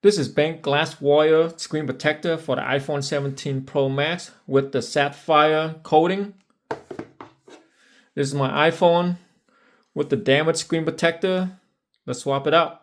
This is Benks GlassWarrior Screen Protector for the iPhone 17 Pro Max with the sapphire coating. This is my iPhone with the damaged screen protector. Let's swap it out.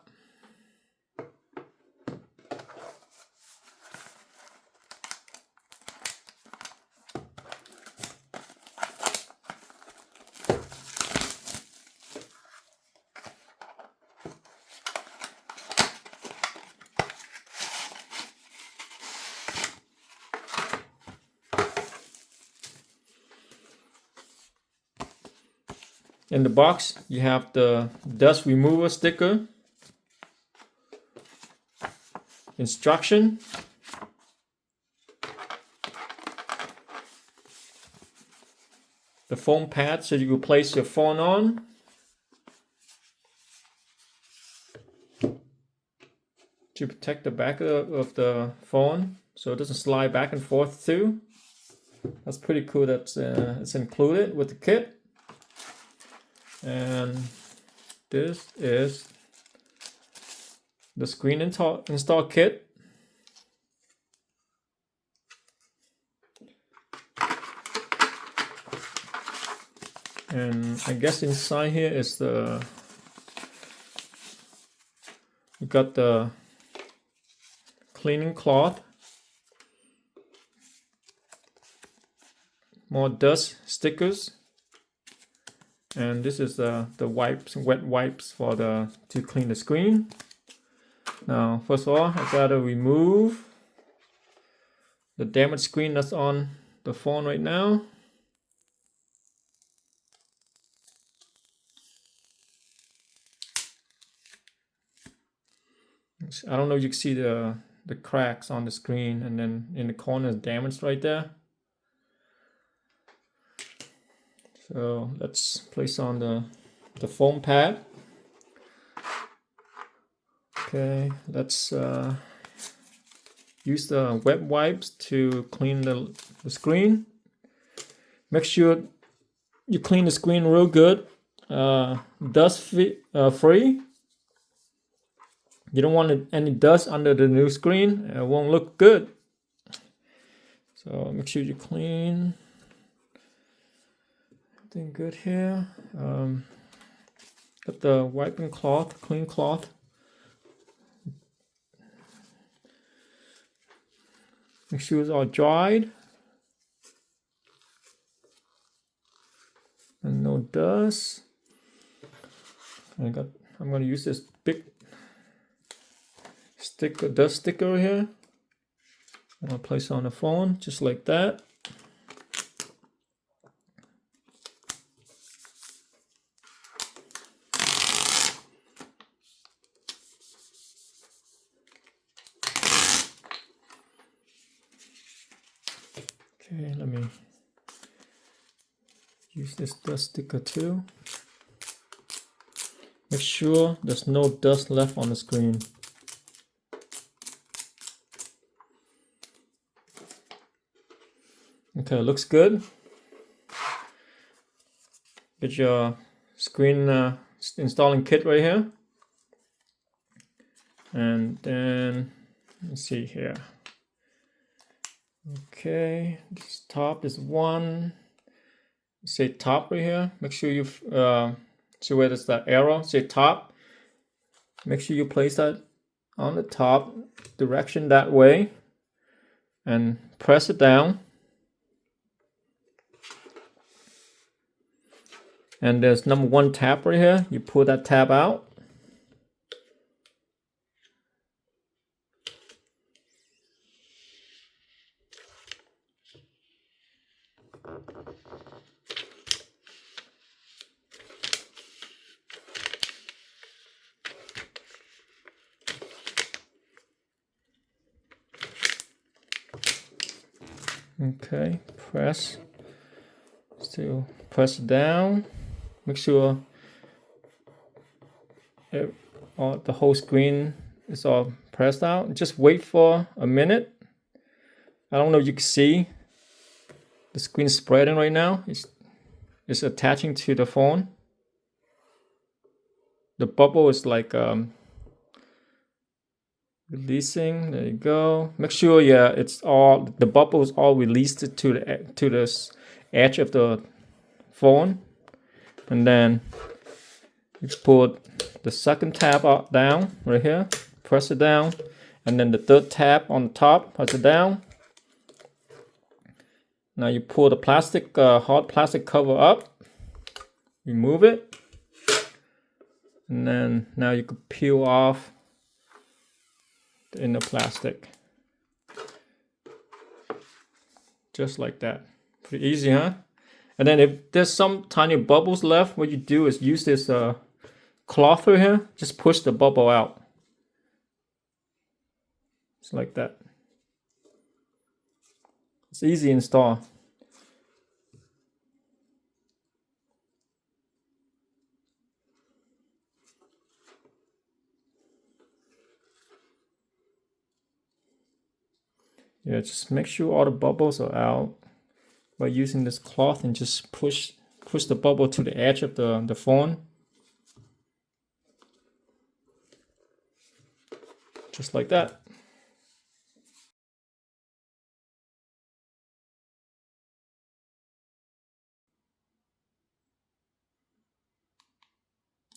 In the box, you have the dust remover sticker, instruction, the foam pad so you can place your phone on, to protect the back of the phone so it doesn't slide back and forth too. That's pretty cool that it's included with the kit. And this is the screen install kit. And I guess inside here is you got the cleaning cloth, more dust stickers. And this is the wipes, wet wipes to clean the screen. Now, first of all, I gotta remove the damaged screen that's on the phone right now. I don't know if you can see the cracks on the screen, and then in the corner is damaged right there. So let's place on the foam pad. Okay, let's use the wet wipes to clean the screen. Make sure you clean the screen real good, dust free. You don't want any dust under the new screen. It won't look good. So make sure you clean. Everything good here. Got the wiping cloth, clean cloth. Make sure it's all dried and no dust. I'm going to use this big dust sticker here. I'm going to place it on the phone just like that. Okay, let me use this dust sticker too. Make sure there's no dust left on the screen. Okay, looks good. Get your screen installing kit right here. And then, let's see here. Okay, this top is one. Say top right here. Make sure you see where there's that arrow. Say top. Make sure you place that on the top direction that way, and press it down. And there's number one tab right here. You pull that tab out. Okay, press. Still press down. Make sure the whole screen is all pressed out. Just wait for a minute. I don't know if you can see the screen spreading right now. It's attaching to the phone. The bubble is like Releasing, there you go. Make sure, yeah, it's all, the bubbles all released to the edge of the phone. And then you put the second tab up, down right here, press it down, and then the third tab on the top, press it down. Now you pull the plastic, hard plastic cover up, remove it, and then now you can peel off the inner plastic. Just like that. Pretty easy, huh? And then if there's some tiny bubbles left, what you do is use this cloth right here, just push the bubble out. Just like that. It's easy to install. Yeah, just make sure all the bubbles are out by using this cloth, and just push the bubble to the edge of the phone. Just like that.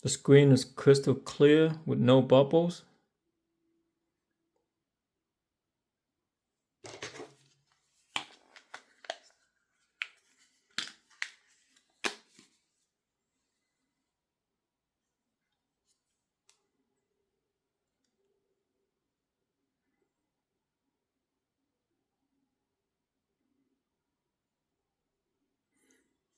The screen is crystal clear with no bubbles.